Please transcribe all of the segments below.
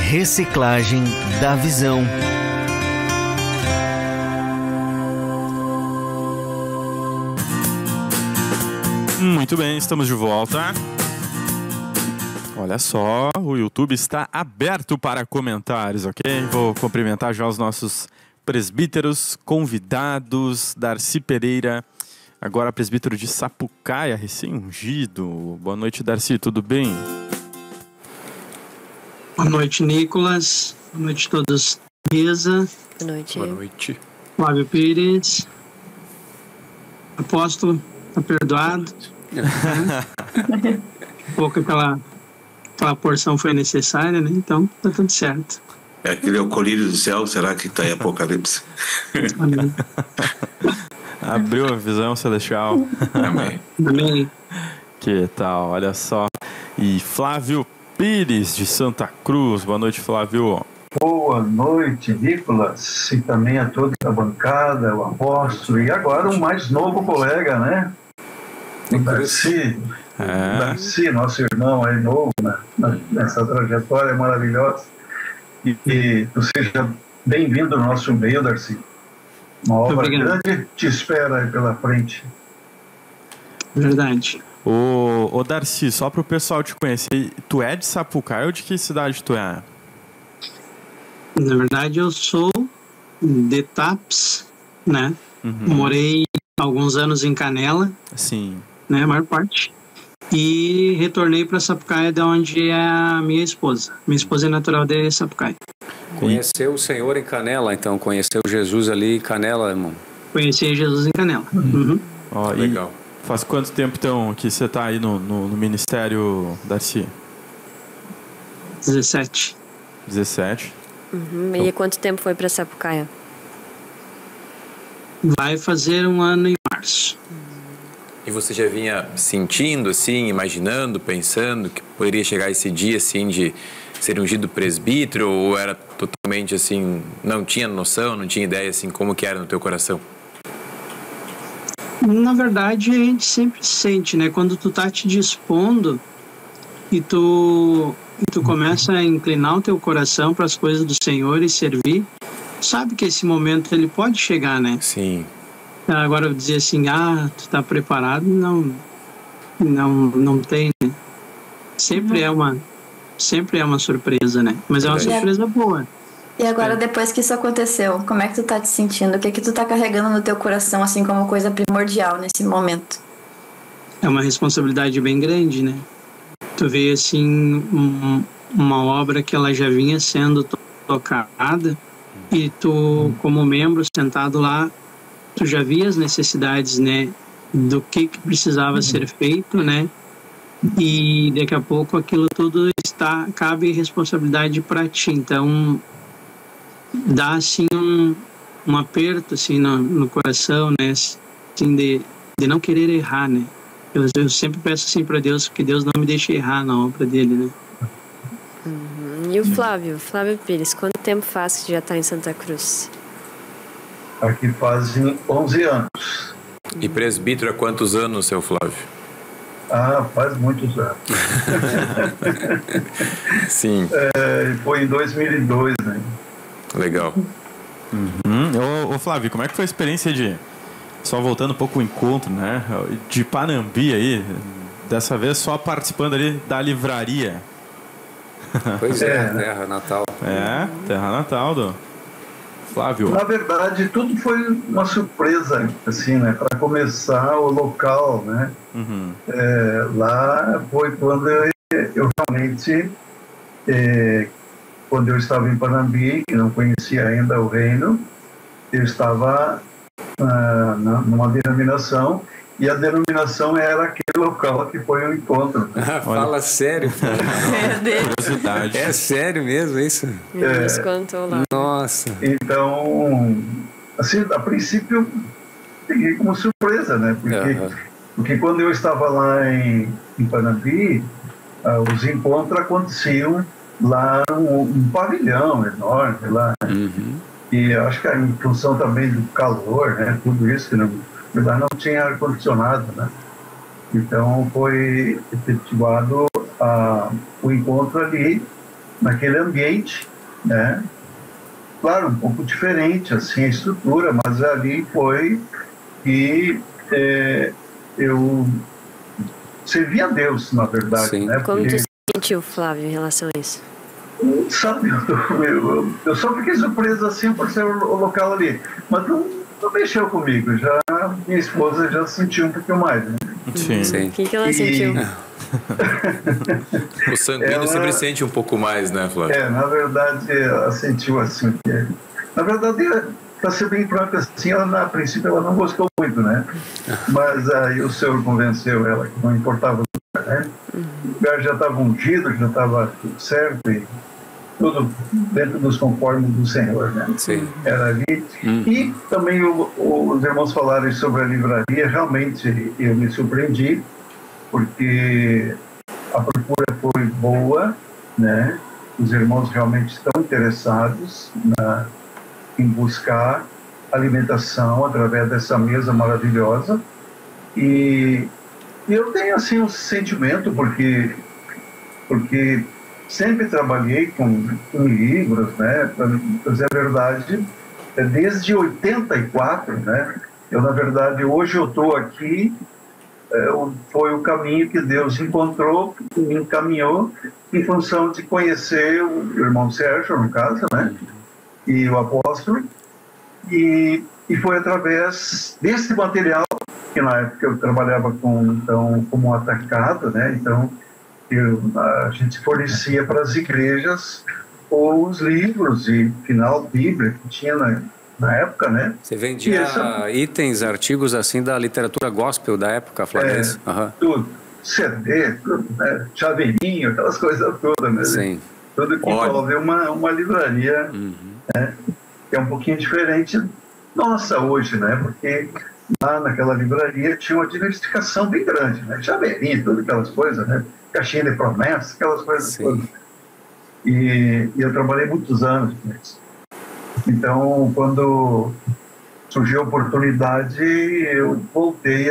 Reciclagem da Visão. Muito bem, estamos de volta. Olha só, o YouTube está aberto para comentários, ok? Vou cumprimentar já os nossos presbíteros convidados. Darcy Pereira, agora presbítero de Sapucaia, recém-ungido. Boa noite, Darcy, tudo bem? Boa noite, Nicolas. Boa noite a todos. Mesa. Boa noite. Boa noite. Flávio Pires. Apóstolo, está perdoado. Pouco aquela porção foi necessária, né? Então, tá tudo certo. É aquele colírio do céu, será que está em Apocalipse? Amém. Abriu a visão celestial. Amém. Amém. Que tal, olha só. E Flávio Pires, de Santa Cruz. Boa noite, Flávio. Boa noite, Nicolas, e também a todos da bancada, o apóstolo, e agora um mais novo colega, né? O Darcy. Darcy, nosso irmão aí novo, né? Nessa trajetória maravilhosa. E tu seja bem-vindo ao nosso meio, Darcy. Uma obra grande te espera aí pela frente. Verdade. Ô Darcy, só para o pessoal te conhecer, tu é de Sapucaia ou de que cidade tu é? Na verdade, eu sou de TAPS, né? Morei alguns anos em Canela. Sim. Né, a maior parte. E retornei para Sapucaia, de onde é a minha esposa. Minha esposa é natural de Sapucaia. Conheceu o Senhor em Canela, então? Conheceu Jesus ali em Canela, irmão? Conheci Jesus em Canela. Ó, legal. Faz quanto tempo, então, que você está aí no ministério, Darcy? 17. 17. E quanto tempo foi para Sapucaia? Vai fazer um ano em março. E você já vinha sentindo, assim, imaginando, pensando que poderia chegar esse dia, assim, de ser ungido presbítero, ou era totalmente, assim, não tinha noção, não tinha ideia, assim, como que era no teu coração? Na verdade, a gente sempre sente, né? Quando tu tá te dispondo e tu começa a inclinar o teu coração para as coisas do Senhor e servir, sabe que esse momento ele pode chegar, né? Sim. Agora eu dizer assim, tu tá preparado, não tem, né? Sempre é uma surpresa, né? Mas é uma surpresa boa. E agora, depois que isso aconteceu, como é que tu tá te sentindo? O que tu tá carregando no teu coração, assim, como coisa primordial nesse momento? É uma responsabilidade bem grande, né? Tu vê, assim, uma obra que ela já vinha sendo tocada e tu, como membro, sentado lá, tu já via as necessidades, né, do que precisava ser feito, né, e daqui a pouco aquilo tudo cabe responsabilidade para ti, então dá assim um aperto assim no coração, né, assim, de não querer errar, né. Eu sempre peço assim para Deus que Deus não me deixe errar na obra dele, né. E o Flávio Pires, quanto tempo faz que já está em Santa Cruz? Aqui fazem 11 anos. E presbítero há quantos anos, seu Flávio? Faz muitos anos. Sim. Foi em 2002, né? Legal. Ô Flávio, como é que foi a experiência só voltando um pouco o encontro, né? De Panambi aí, dessa vez só participando ali da livraria. Pois terra natal. Terra natal do Flávio. Na verdade, tudo foi uma surpresa, assim, né? Para começar, o local, né? Lá foi quando eu realmente, quando eu estava em Panambi, que não conhecia ainda o reino, eu estava numa denominação, e a denominação era aquele local que foi o encontro. Fala sério. Curiosidade. É sério mesmo isso? Nos contou lá. Nossa. Então, assim, a princípio, peguei como surpresa, né? Porque quando eu estava lá em Panambi, os encontros aconteciam lá num pavilhão enorme lá. E acho que em função também do calor, né? Tudo isso, que lá não tinha ar-condicionado, né? Então foi efetivado o encontro ali naquele ambiente, né? Claro, um pouco diferente, assim, a estrutura, mas ali foi que eu servi a Deus, na verdade. Sim. Né? Como tu se sentiu, Flávio, em relação a isso? Sabe, eu só fiquei surpreso assim por ser o local ali, mas não mexeu comigo. Já minha esposa já sentiu um pouquinho mais, né? Sim. O que ela sentiu? O sanguíneo sempre sente um pouco mais, né, Flávio? Na verdade, ela sentiu assim. Na verdade, para ser bem franco, assim, ela, a princípio ela não gostou muito, né? Mas aí o Senhor convenceu ela que não importava, né? O lugar já estava ungido, já estava tudo certo e tudo dentro dos conformes do Senhor, né? Sim. Era ali. E também os irmãos falaram sobre a livraria. Realmente eu me surpreendi, porque a procura foi boa, né? Os irmãos realmente estão interessados em buscar alimentação através dessa mesa maravilhosa. E eu tenho assim um sentimento, porque sempre trabalhei com livros, né? Para dizer a verdade, desde 84, né? Eu, na verdade, hoje eu estou aqui, foi o caminho que Deus encontrou, me encaminhou em função de conhecer o irmão Sérgio, no caso, né? E o apóstolo, e foi através desse material, que na época eu trabalhava como atacado, né? Então, a gente fornecia para as igrejas os livros e final Bíblia que tinha na época, né? Você vendia itens, artigos assim da literatura gospel da época, Flávio? Tudo. CD, tudo, né? Chaveirinho, aquelas coisas todas, né? Sim. Tudo que envolve uma livraria, né? Que é um pouquinho diferente nossa hoje, né? Porque lá naquela livraria tinha uma diversificação bem grande, né? Chaveirinho, todas aquelas coisas, né? Caixinha de promessas, aquelas coisas todas. E eu trabalhei muitos anos com isso. Então, quando surgiu a oportunidade, eu voltei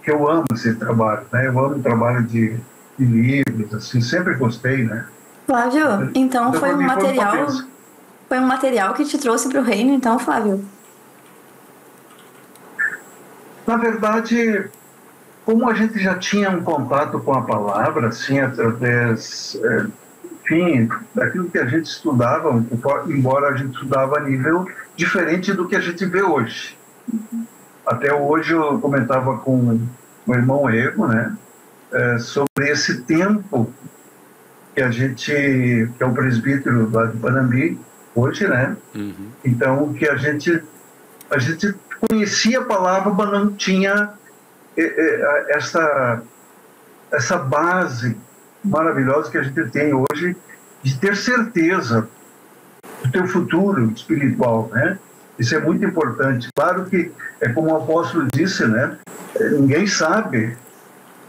que eu amo esse trabalho, né? Eu amo o trabalho de livros, assim, sempre gostei, né? Flávio, então foi um material que te trouxe para o reino, então, Flávio? Na verdade, como a gente já tinha um contato com a palavra, assim, através, enfim, daquilo que a gente estudava, embora a gente estudava a nível diferente do que a gente vê hoje. Até hoje eu comentava com o irmão Ego, né, sobre esse tempo que que é o presbítero lá de Panambi, hoje, né? Então, que a gente conhecia a palavra, mas não tinha essa base maravilhosa que a gente tem hoje de ter certeza do teu futuro espiritual, né? Isso é muito importante. Claro que, como o apóstolo disse, né? Ninguém sabe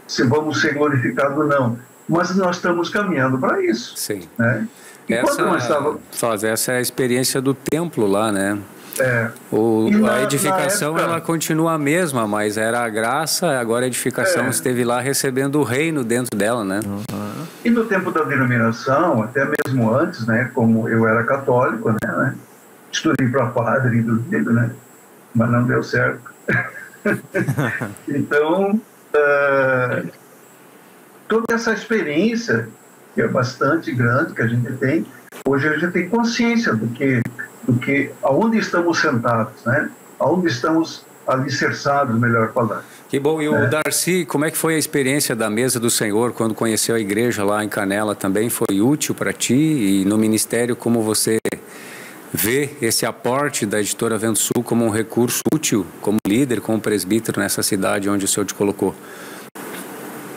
se vamos ser glorificados ou não, mas nós estamos caminhando para isso. Sim. Né? Essa é a experiência do templo lá, né? A edificação época, ela continua a mesma, mas era a graça, agora a edificação esteve lá recebendo o reino dentro dela, né? E no tempo da denominação, até mesmo antes, né, como eu era católico, né, estudei para padre, né, mas não deu certo. Então, toda essa experiência, que é bastante grande, que a gente tem, hoje a gente tem consciência do que aonde estamos sentados, né? Aonde estamos alicerçados, melhor falar. Que bom. E o Darcy, como é que foi a experiência da mesa do Senhor quando conheceu a igreja lá em Canela? Também foi útil para ti? E no ministério, como você vê esse aporte da Editora Vento Sul como um recurso útil, como líder, como presbítero nessa cidade onde o Senhor te colocou?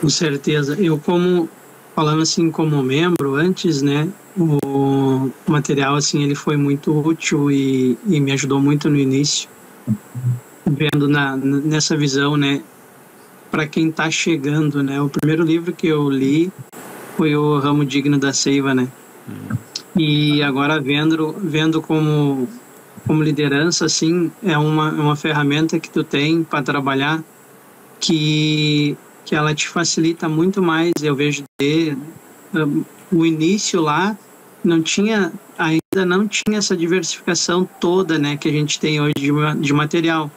Com certeza. Eu, falando assim como membro antes, né, o material assim ele foi muito útil e me ajudou muito no início, vendo nessa visão, né, para quem está chegando, né. O primeiro livro que eu li foi o Ramo Digno da Seiva, né, e agora vendo como liderança, assim, é uma ferramenta que tu tem para trabalhar que ela te facilita muito mais. Eu vejo o início lá ainda não tinha essa diversificação toda, né, que a gente tem hoje de material.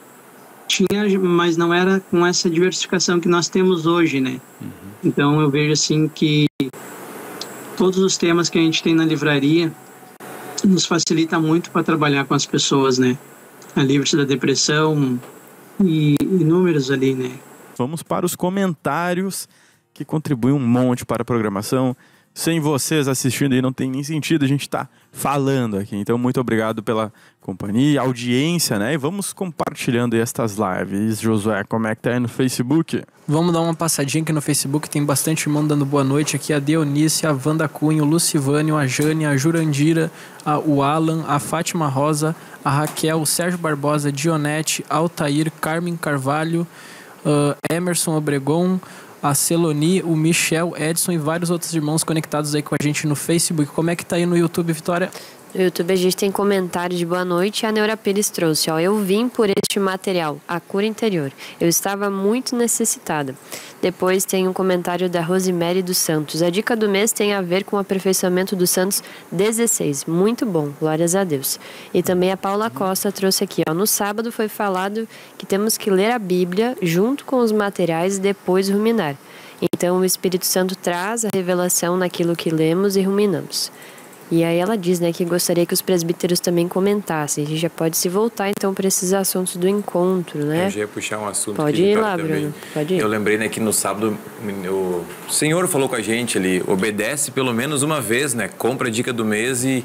Tinha, mas não era com essa diversificação que nós temos hoje, né? Então eu vejo assim que todos os temas que a gente tem na livraria nos facilita muito para trabalhar com as pessoas, né? A Livre-se da Depressão e inúmeros ali, né? Vamos para os comentários que contribuem um monte para a programação. Sem vocês assistindo aí não tem nem sentido a gente estar falando aqui. Então, muito obrigado pela companhia, audiência, né? E vamos compartilhando aí estas lives. Josué, como é que tá aí no Facebook? Vamos dar uma passadinha aqui no Facebook, tem bastante irmão dando boa noite aqui. A Deonice, a Wanda Cunha, o Lucivânio, a Jane, a Jurandira, o Alan, a Fátima Rosa, a Raquel, o Sérgio Barbosa, Dionete, Altair, Carmen Carvalho, Emerson Obregon, a Celoni, o Michel, Edson e vários outros irmãos conectados aí com a gente no Facebook. Como é que tá aí no YouTube, Vitória? No YouTube a gente tem comentário de boa noite. A Neura Pires trouxe, ó: eu vim por este material, a cura interior. Eu estava muito necessitada. Depois tem um comentário da Rosemary dos Santos. A dica do mês tem a ver com o aperfeiçoamento dos Santos 16. Muito bom, glórias a Deus. E também a Paula Costa trouxe aqui, ó: no sábado foi falado que temos que ler a Bíblia junto com os materiais e depois ruminar. Então o Espírito Santo traz a revelação naquilo que lemos e ruminamos. E aí ela diz, né, que gostaria que os presbíteros também comentassem. A gente já pode se voltar, então, para esses assuntos do encontro, né? Eu já ia puxar um assunto. Pode ir lá, Bruno. Pode ir. Eu lembrei, né, que no sábado o Senhor falou com a gente ali, obedece pelo menos uma vez, né? Compra a dica do mês e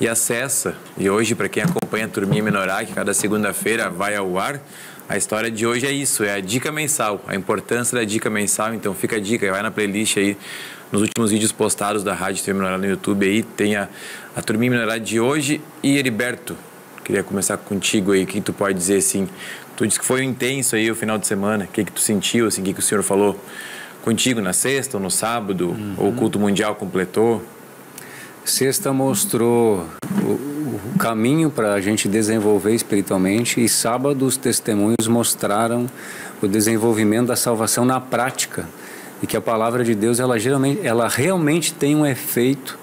acessa. E hoje, para quem acompanha a Turminha Menorá, que cada segunda-feira vai ao ar, a história de hoje é isso, é a dica mensal, a importância da dica mensal. Então fica a dica, vai na playlist aí, nos últimos vídeos postados da Rádio Turminha Menorá no YouTube aí, tem a Turminha Menorá de hoje. E Heriberto, queria começar contigo aí, o que tu pode dizer assim, tu disse que foi intenso aí o final de semana, o que tu sentiu, assim, o que o senhor falou contigo na sexta ou no sábado, ou o culto mundial completou? Sexta mostrou o caminho para a gente desenvolver espiritualmente, e sábado os testemunhos mostraram o desenvolvimento da salvação na prática, e que a palavra de Deus ela realmente tem um efeito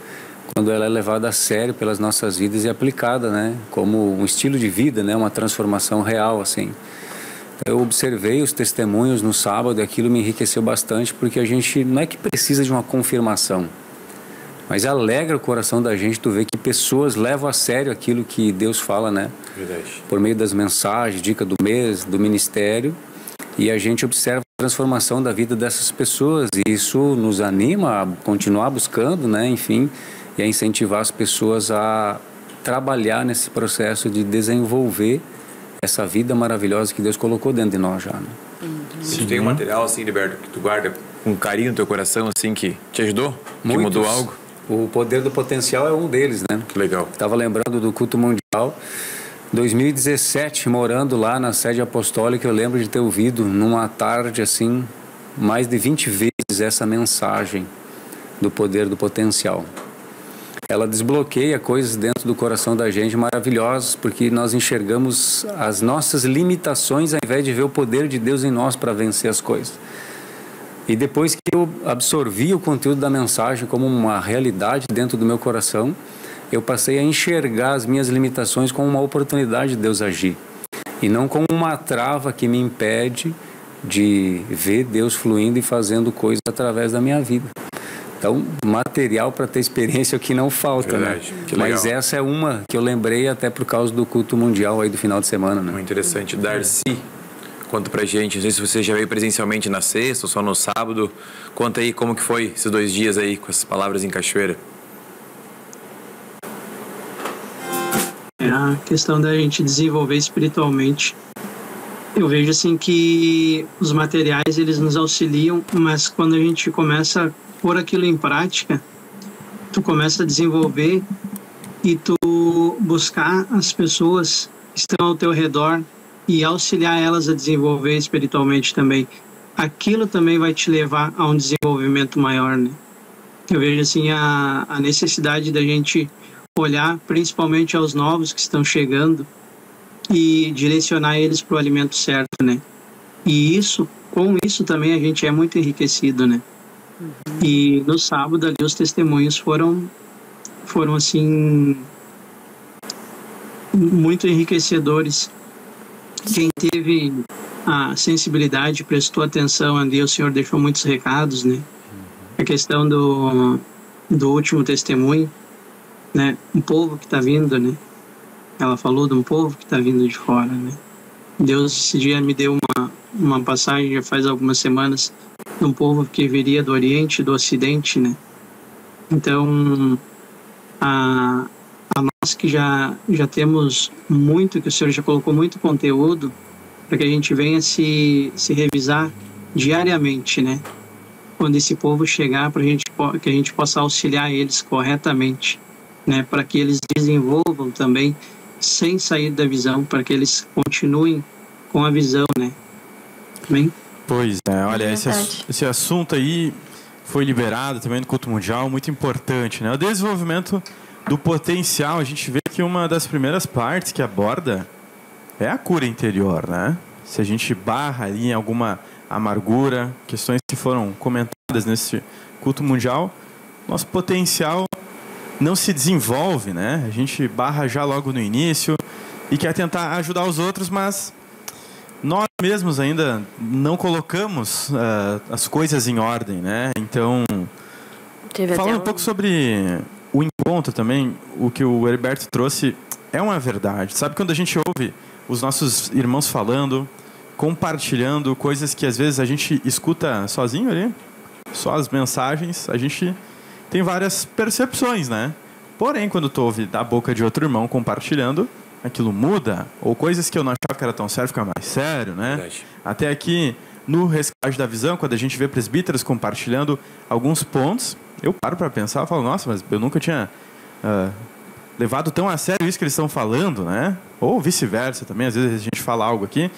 quando ela é levada a sério pelas nossas vidas e aplicada, né, como um estilo de vida, né, uma transformação real, assim. Eu observei os testemunhos no sábado e aquilo me enriqueceu bastante, porque a gente não é que precisa de uma confirmação, mas alegra o coração da gente tu ver que pessoas levam a sério aquilo que Deus fala, né? Verdade. Por meio das mensagens, dica do mês, do ministério, e a gente observa a transformação da vida dessas pessoas, e isso nos anima a continuar buscando, né? Enfim, e a incentivar as pessoas a trabalhar nesse processo de desenvolver essa vida maravilhosa que Deus colocou dentro de nós já, né? Se tu tem um material assim, Liberto, que tu guarda com carinho no teu coração, assim, que te ajudou? Que mudou algo? O Poder do Potencial é um deles, né? Que legal. Estava lembrando do culto mundial 2017, morando lá na sede apostólica. Eu lembro de ter ouvido numa tarde assim mais de 20 vezes essa mensagem do Poder do Potencial. Ela desbloqueia coisas dentro do coração da gente maravilhosas, porque nós enxergamos as nossas limitações ao invés de ver o poder de Deus em nós para vencer as coisas. E depois que eu absorvi o conteúdo da mensagem como uma realidade dentro do meu coração, eu passei a enxergar as minhas limitações como uma oportunidade de Deus agir, e não como uma trava que me impede de ver Deus fluindo e fazendo coisas através da minha vida. Então, material para ter experiência é o que não falta, verdade, né? Mas essa é uma que eu lembrei até por causa do culto mundial aí do final de semana, né? Muito interessante. Darcy, conta pra gente, não sei se você já veio presencialmente na sexta ou só no sábado. Conta aí como que foi esses 2 dias aí com essas palavras em Cachoeira. A questão da gente desenvolver espiritualmente, eu vejo assim que os materiais eles nos auxiliam, mas quando a gente começa a pôr aquilo em prática, tu começa a desenvolver e tu buscar as pessoas que estão ao teu redor e auxiliar elas a desenvolver espiritualmente também. Aquilo também vai te levar a um desenvolvimento maior, né? Eu vejo assim a necessidade da gente olhar principalmente aos novos que estão chegando e direcionar eles para o alimento certo, né? E isso, com isso também a gente é muito enriquecido, né? E no sábado ali os testemunhos foram assim muito enriquecedores. Quem teve a sensibilidade, prestou atenção ali, o Senhor deixou muitos recados, né? A questão do último testemunho, né? Um povo que está vindo, né? Ela falou de um povo que está vindo de fora, né? Deus esse dia me deu uma passagem, já faz algumas semanas, de um povo que viria do Oriente e do Ocidente, né? Então, a nós que já temos muito, que o Senhor já colocou muito conteúdo, para que a gente venha se revisar diariamente, né? Quando esse povo chegar, que a gente possa auxiliar eles corretamente, né? Para que eles desenvolvam também, sem sair da visão, para que eles continuem com a visão, né? Amém? Pois é, olha, esse assunto aí foi liberado também no culto mundial, muito importante, né? O desenvolvimento do potencial, a gente vê que uma das primeiras partes que aborda é a cura interior, né? Se a gente barra ali em alguma amargura, questões que foram comentadas nesse culto mundial, nosso potencial não se desenvolve, né? A gente barra já logo no início e quer tentar ajudar os outros, mas nós mesmos ainda não colocamos as coisas em ordem, né? Então, falando um pouco sobre o encontro também, o que o Heriberto trouxe é uma verdade. Sabe quando a gente ouve os nossos irmãos falando, compartilhando coisas que às vezes a gente escuta sozinho ali, só as mensagens, a gente tem várias percepções, né? Porém, quando tu ouve da boca de outro irmão compartilhando, aquilo muda, ou coisas que eu não achava que era tão sério, fica mais sério, né? Verdade. Até aqui, no Rescate da Visão, quando a gente vê presbíteros compartilhando alguns pontos, eu paro para pensar e falo, nossa, mas eu nunca tinha levado tão a sério isso que eles estão falando, né? Ou vice-versa também, às vezes a gente fala algo aqui,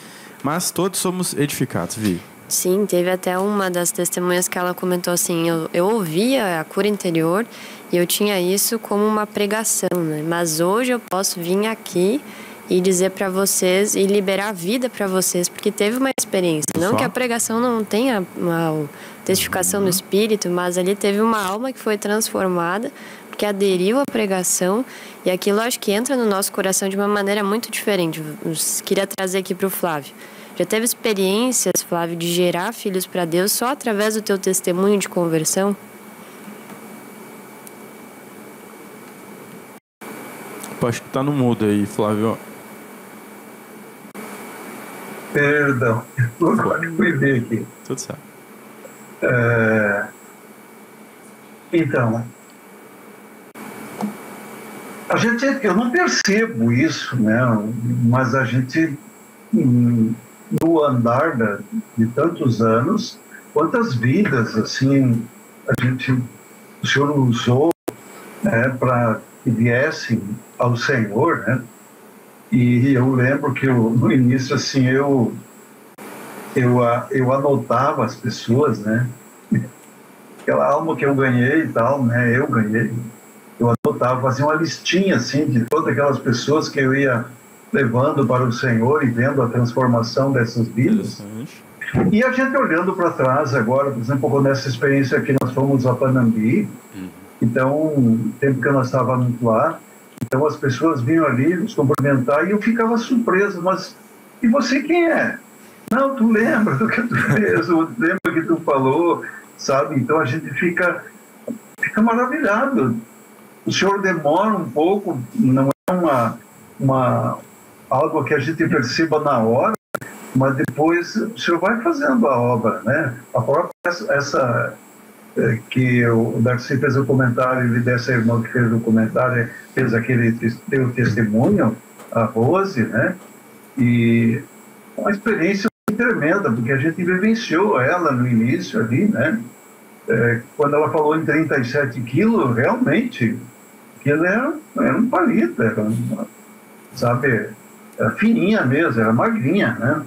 mas todos somos edificados, Vi. Sim, teve até uma das testemunhas que ela comentou assim, eu ouvia a cura interior e eu tinha isso como uma pregação, né? Mas hoje eu posso vir aqui e dizer para vocês e liberar a vida para vocês, porque teve uma experiência. Não que a pregação não tenha uma testificação do Espírito, mas ali teve uma alma que foi transformada, porque aderiu à pregação, e aquilo acho que entra no nosso coração de uma maneira muito diferente. Eu queria trazer aqui para o Flávio. Já teve experiências, Flávio, de gerar filhos para Deus só através do teu testemunho de conversão? Acho que tá no mudo aí, Flávio. Perdão, agora que fui ver aqui. Tudo certo. Então, eu não percebo isso, né? Mas a gente, no andar de tantos anos, quantas vidas assim o Senhor usou, né, para que viessem ao Senhor, né? E eu lembro que no início assim eu anotava as pessoas, né? Aquela alma que eu ganhei e tal, né? Eu ganhei. Eu anotava, fazia uma listinha assim de todas aquelas pessoas que eu ia levando para o Senhor e vendo a transformação dessas vidas. E a gente olhando para trás agora, por exemplo, nessa experiência que nós fomos a Panambi, então, no tempo que nós estávamos lá, então as pessoas vinham ali nos cumprimentar e eu ficava surpreso, mas e você quem é? Não, tu lembra do que tu fez, lembra do que tu falou, sabe? Então a gente fica maravilhado. O Senhor demora um pouco, não é algo que a gente perceba na hora, mas depois o Senhor vai fazendo a obra, né? A própria que o Darcy fez o comentário, dessa irmã que fez o comentário, fez teu testemunho, a Rose, né? E uma experiência tremenda, porque a gente vivenciou ela no início ali, né? Quando ela falou em 37 quilos, realmente, aquilo era um palito, sabe? Era fininha mesmo, era magrinha, né?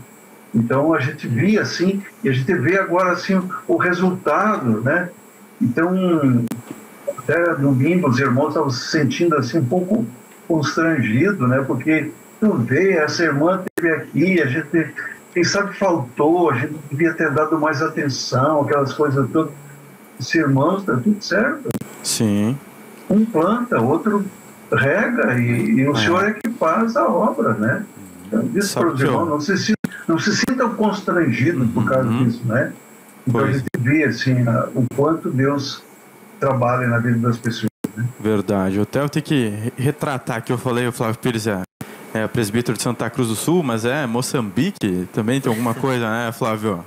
Então a gente via assim, e a gente vê agora assim o resultado, né? Então, até domingo os irmãos estavam se sentindo assim um pouco constrangido, né? Porque tu vê, essa irmã esteve aqui, a gente, quem sabe faltou, a gente devia ter dado mais atenção, aquelas coisas todas. esses irmãos, está tudo certo. Sim. Um planta, outro rega, e o Senhor é que faz a obra, né? Então, disse para os irmãos, não se sintam constrangidos por causa disso, né? Então a gente vê assim, o quanto Deus trabalha na vida das pessoas. Né? Verdade. Até eu tenho que retratar que eu falei, o Flávio Pires é presbítero de Santa Cruz do Sul, mas Moçambique também tem alguma coisa, né, Flávio?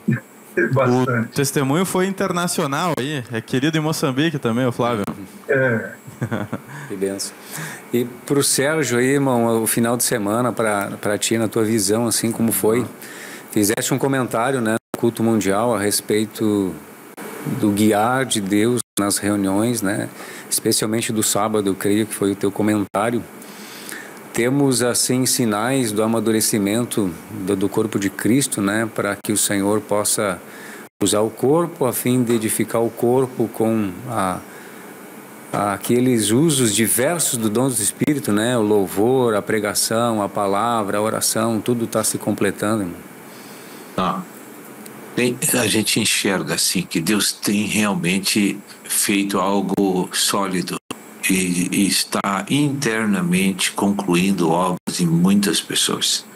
Bastante. O testemunho foi internacional aí, é querido em Moçambique também, o Flávio. Que benção. E para o Sérgio aí, irmão, o final de semana para ti, na tua visão, assim como foi, fizeste um comentário, né, no culto mundial a respeito do guiar de Deus nas reuniões, né, especialmente do sábado, eu creio que foi o teu comentário. Temos, assim, sinais do amadurecimento do corpo de Cristo, né, para que o Senhor possa usar o corpo a fim de edificar o corpo com aqueles usos diversos do dom do Espírito, né, o louvor, a pregação, a palavra, a oração, tudo está se completando, irmão. A gente enxerga, assim, que Deus tem realmente feito algo sólido. E está internamente concluindo obras em muitas pessoas.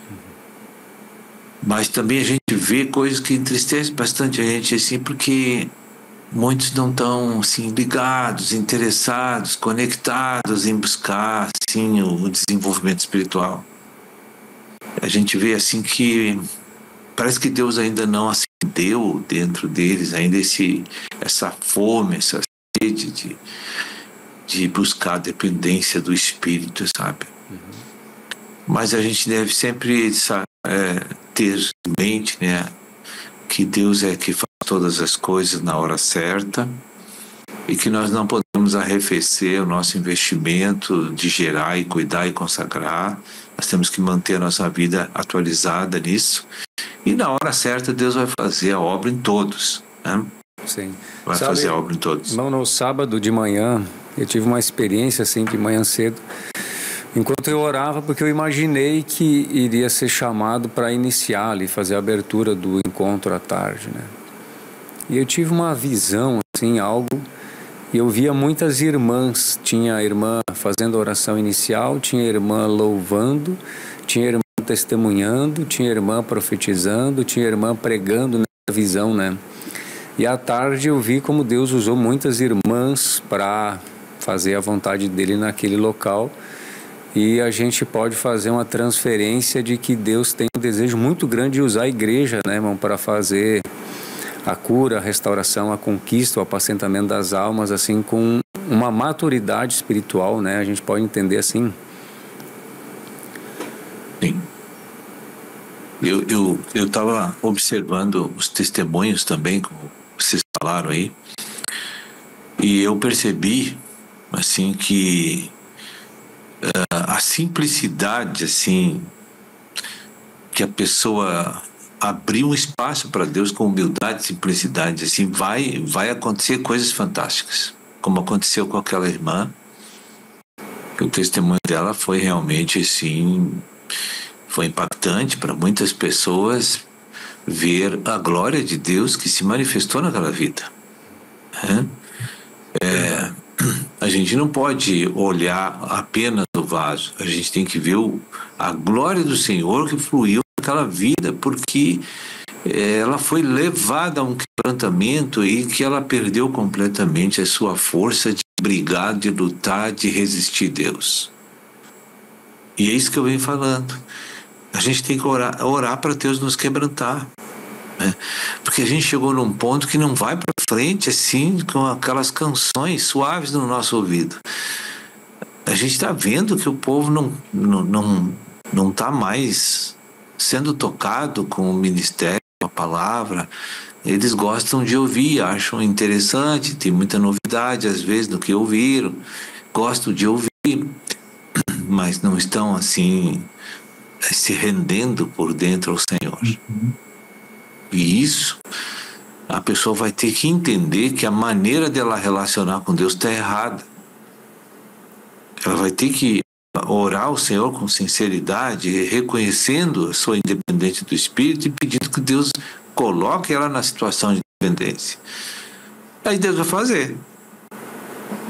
Mas também a gente vê coisas que entristecem bastante a gente, assim, porque muitos não estão assim, ligados, interessados, conectados em buscar assim, o desenvolvimento espiritual. A gente vê assim que parece que Deus ainda não acendeu dentro deles ainda essa fome, essa sede de buscar a dependência do Espírito, sabe? Mas a gente deve sempre ter em mente, né, que Deus é que faz todas as coisas na hora certa e que nós não podemos arrefecer o nosso investimento de gerar e cuidar e consagrar. Nós temos que manter a nossa vida atualizada nisso e na hora certa Deus vai fazer a obra em todos, né? Sim. Vai fazer a obra em todos. Irmão, no sábado de manhã eu tive uma experiência assim de manhã cedo, enquanto eu orava, porque eu imaginei que iria ser chamado para iniciar ali, fazer a abertura do encontro à tarde, né? E eu tive uma visão, assim, algo, e eu via muitas irmãs, tinha a irmã fazendo a oração inicial, tinha a irmã louvando, tinha a irmã testemunhando, tinha a irmã profetizando, tinha a irmã pregando nessa visão, né? E à tarde eu vi como Deus usou muitas irmãs para fazer a vontade dele naquele local. E a gente pode fazer uma transferência de que Deus tem um desejo muito grande de usar a igreja, né, irmão, para fazer a cura, a restauração, a conquista, o apacentamento das almas, assim, com uma maturidade espiritual, né? A gente pode entender assim. Sim. Eu estava observando os testemunhos também, como vocês falaram aí, e eu percebi, assim, que a simplicidade, assim, que a pessoa abriu um espaço para Deus com humildade e simplicidade, assim, vai acontecer coisas fantásticas, como aconteceu com aquela irmã. O testemunho dela foi realmente, assim, foi impactante para muitas pessoas ver a glória de Deus que se manifestou naquela vida. A gente não pode olhar apenas o vaso, a gente tem que ver a glória do Senhor que fluiu naquela vida, porque ela foi levada a um quebrantamento e que ela perdeu completamente a sua força de brigar, de lutar, de resistir a Deus. E é isso que eu venho falando. A gente tem que orar para Deus nos quebrantar, né? Porque a gente chegou num ponto que não vai para frente assim com aquelas canções suaves no nosso ouvido. A gente está vendo que o povo não está mais sendo tocado com o ministério, com a palavra. Eles gostam de ouvir, acham interessante, tem muita novidade às vezes do que ouviram, gostam de ouvir, mas não estão assim se rendendo por dentro ao Senhor. E isso, a pessoa vai ter que entender que a maneira dela relacionar com Deus está errada. Ela vai ter que orar ao Senhor com sinceridade, reconhecendo a sua independência do Espírito e pedindo que Deus coloque ela na situação de dependência. aí Deus vai fazer.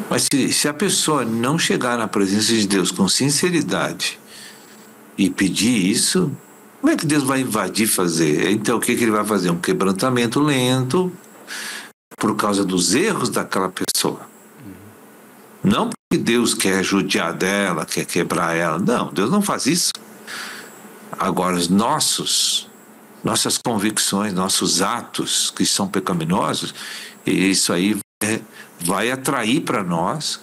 Mas se a pessoa não chegar na presença de Deus com sinceridade e pedir isso, como é que Deus vai invadir fazer? Então o que ele vai fazer? Um quebrantamento lento por causa dos erros daquela pessoa. Não porque Deus quer judiar dela, quer quebrar ela. Não, Deus não faz isso. Agora, nossas convicções, nossos atos que são pecaminosos, isso aí vai atrair para nós,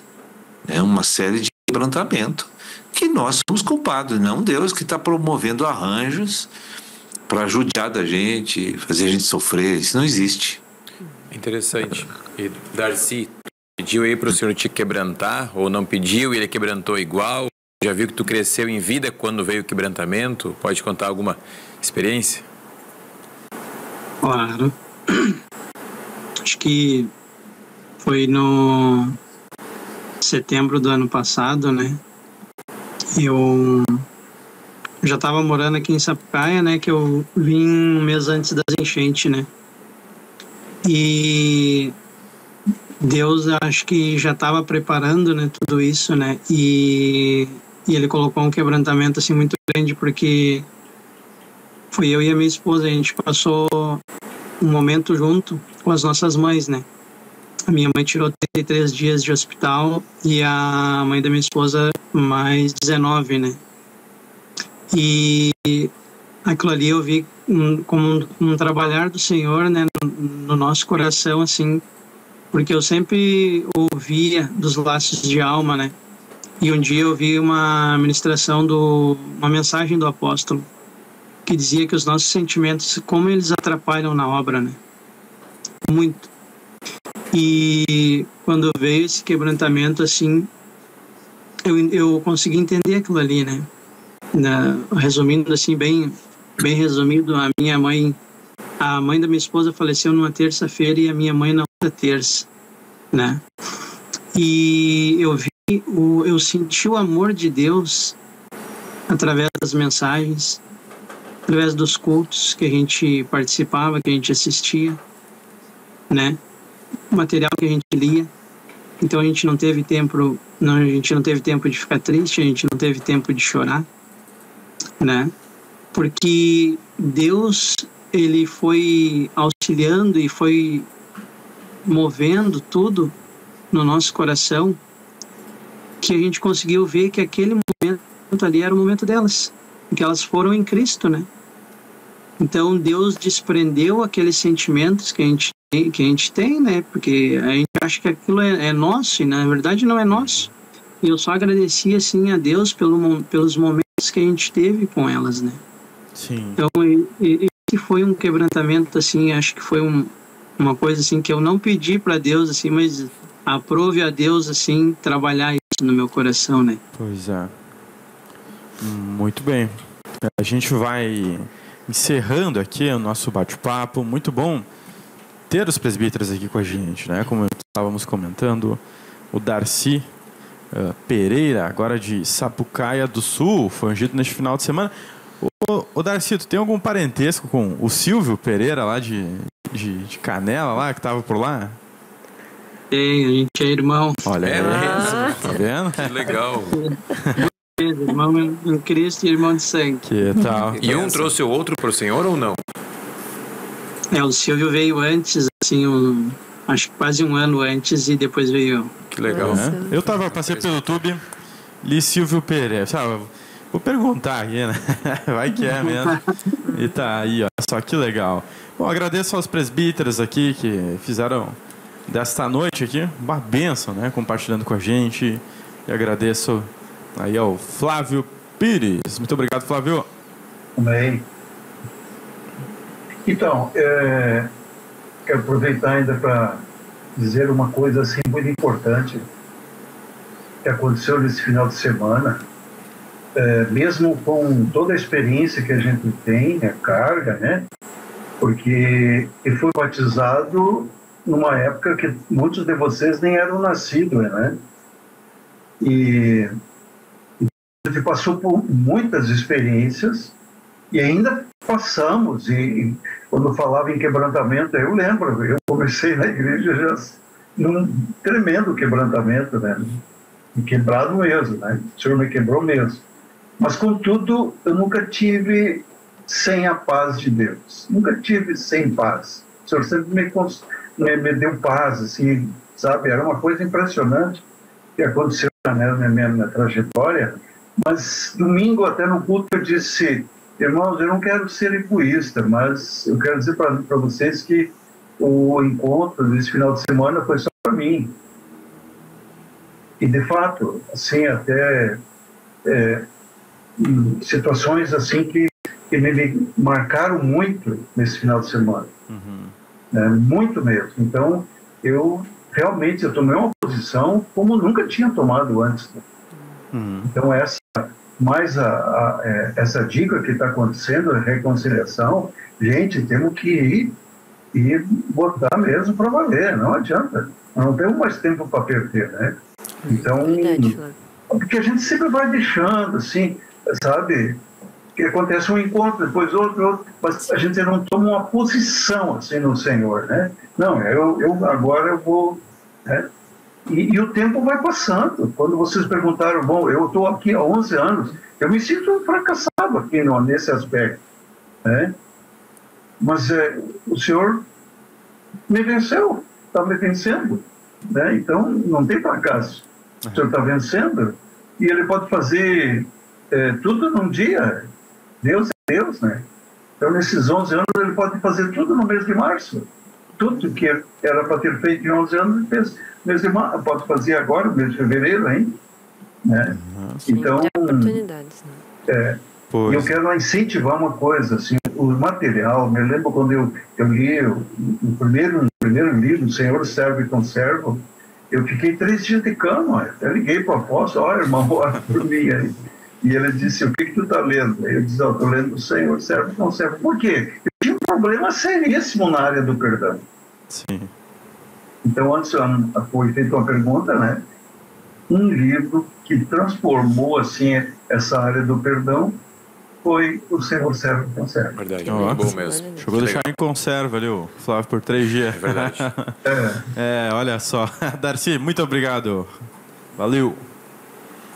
né, uma série de quebrantamento que nós somos culpados, não Deus que está promovendo arranjos para judiar da gente, fazer a gente sofrer. Isso não existe. Interessante. E Darcy, pediu aí para o Senhor te quebrantar ou não pediu e ele quebrantou igual? Já viu que tu cresceu em vida quando veio o quebrantamento? Pode contar alguma experiência? Claro. Acho que foi no setembro do ano passado, né? Eu já estava morando aqui em Sapucaia, né? Que eu vim um mês antes das enchentes, né? E Deus, acho que já estava preparando, né? Tudo isso, né? E ele colocou um quebrantamento assim muito grande, porque foi eu e a minha esposa, a gente passou um momento junto com as nossas mães, né? A minha mãe tirou 33 dias de hospital e a mãe da minha esposa mais 19, né? E aquilo ali eu vi como um trabalhar do Senhor, né? No nosso coração, assim, porque eu sempre ouvia dos laços de alma, né? E um dia eu vi uma ministração, uma mensagem do apóstolo, que dizia que os nossos sentimentos, como eles atrapalham na obra, né? Muito. E quando veio esse quebrantamento, assim, eu consegui entender aquilo ali, né? Resumindo, assim, bem resumido, a mãe da minha esposa faleceu numa terça-feira e a minha mãe na outra terça, né? E eu senti o amor de Deus através das mensagens, através dos cultos que a gente participava, que a gente assistia, né? O material que a gente lia. Então a gente não teve tempo de ficar triste, a gente não teve tempo de chorar, né? Porque Deus, ele foi auxiliando e foi movendo tudo no nosso coração, que a gente conseguiu ver que aquele momento ali era o momento delas, que elas foram em Cristo, né? Então Deus desprendeu aqueles sentimentos que a gente tem, né? Porque a gente acha que aquilo é nosso e na verdade não é nosso. E eu só agradeci assim a Deus pelos momentos que a gente teve com elas, né? Sim. Então esse foi um quebrantamento, assim, acho que foi uma coisa assim que eu não pedi para Deus, assim, mas aprove a Deus, assim, trabalhar isso no meu coração, né? Pois é. Muito bem. A gente vai encerrando aqui o nosso bate-papo. Muito bom ter os presbíteros aqui com a gente, né? Como estávamos comentando, o Darcy Pereira, agora de Sapucaia do Sul, foi ungido neste final de semana. Ô Darcy, tu tem algum parentesco com o Silvio Pereira lá de Canela, lá, que estava por lá? Tem, a gente é irmão. Olha aí, tá vendo? Que legal. Irmão em Cristo e irmão de sangue. Que tal? E um trouxe o outro para o Senhor ou não? O Silvio veio antes, assim, acho que quase um ano antes, e depois veio eu. Que legal. Eu passei pelo YouTube, li Silvio Pereira, sabe? Vou perguntar aqui, né? Vai que é mesmo. E tá aí, ó. Só que legal. Bom, agradeço aos presbíteros aqui que fizeram desta noite aqui uma bênção, né? Compartilhando com a gente. E agradeço aí ao Flávio Pires. Muito obrigado, Flávio. Amém. Então, quero aproveitar ainda para dizer uma coisa assim muito importante que aconteceu nesse final de semana. Mesmo com toda a experiência que a gente tem, a carga, né? Porque ele foi batizado numa época que muitos de vocês nem eram nascidos, né? E a gente passou por muitas experiências e ainda passamos. E quando falava em quebrantamento, eu lembro, eu comecei na igreja já num tremendo quebrantamento, né? Quebrado mesmo, né? O Senhor me quebrou mesmo. Mas, contudo, eu nunca tive sem a paz de Deus. Nunca tive sem paz. O Senhor sempre me deu paz, assim, sabe? Era uma coisa impressionante que aconteceu, né, na minha trajetória. Mas, domingo, até no culto, eu disse: irmãos, eu não quero ser egoísta, mas eu quero dizer para vocês que o encontro desse final de semana foi só para mim. E, de fato, assim, até situações assim que me marcaram muito nesse final de semana. Muito mesmo. Então, eu tomei uma posição como nunca tinha tomado antes. Então, essa dica que está acontecendo, a reconciliação, gente, temos que ir e botar mesmo para valer, não adianta. Não temos mais tempo para perder, né? Então, porque a gente sempre vai deixando, assim, sabe? Que acontece um encontro, depois outro, mas a gente não toma uma posição, assim, no Senhor, né? Não, agora eu vou... Né? E o tempo vai passando. Quando vocês perguntaram, bom, eu estou aqui há 11 anos, eu me sinto fracassado aqui nesse aspecto, né? Mas o Senhor me venceu, está me vencendo, né? Então não tem fracasso. O Senhor está vencendo e Ele pode fazer tudo num dia. Deus é Deus, né? Então nesses 11 anos Ele pode fazer tudo no mês de março. Tudo que era para ter feito em 11 anos, Ele fez no mês de março. Pode fazer agora, no mês de fevereiro, hein? Né? Então, oportunidades, né? Eu quero incentivar uma coisa, assim, o material. Me lembro quando eu li o primeiro livro, O Senhor Servo e Conservo, eu fiquei 3 dias de cama. Eu liguei para o apóstolo: olha, irmão, ora por mim aí. E ele disse: o que tu está lendo? Eu disse: estou lendo O Senhor Servo e Conservo. Por quê? Eu tinha um problema seríssimo na área do perdão. Sim. Então, antes foi feita uma pergunta, né? Um livro que transformou, assim, essa área do perdão foi O Senhor Servo e Conserva. Verdade, é muito bom mesmo. Chegou a deixar em conserva ali o Flávio por 3 dias. É verdade. Olha só. Darcy, muito obrigado. Valeu.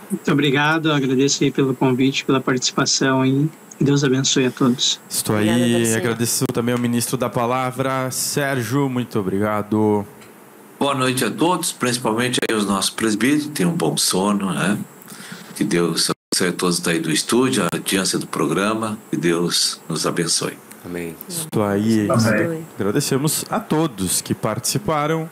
Muito obrigado, agradeço aí pelo convite, pela participação aí. Deus abençoe a todos. Estou aí, agradeço também ao ministro da palavra, Sérgio, muito obrigado. Boa noite a todos, principalmente aí os nossos presbíteros, tenham um bom sono, né? Que Deus abençoe a todos daí do estúdio, a audiência do programa, que Deus nos abençoe. Amém. Estou aí, Amém. agradecemos a todos que participaram.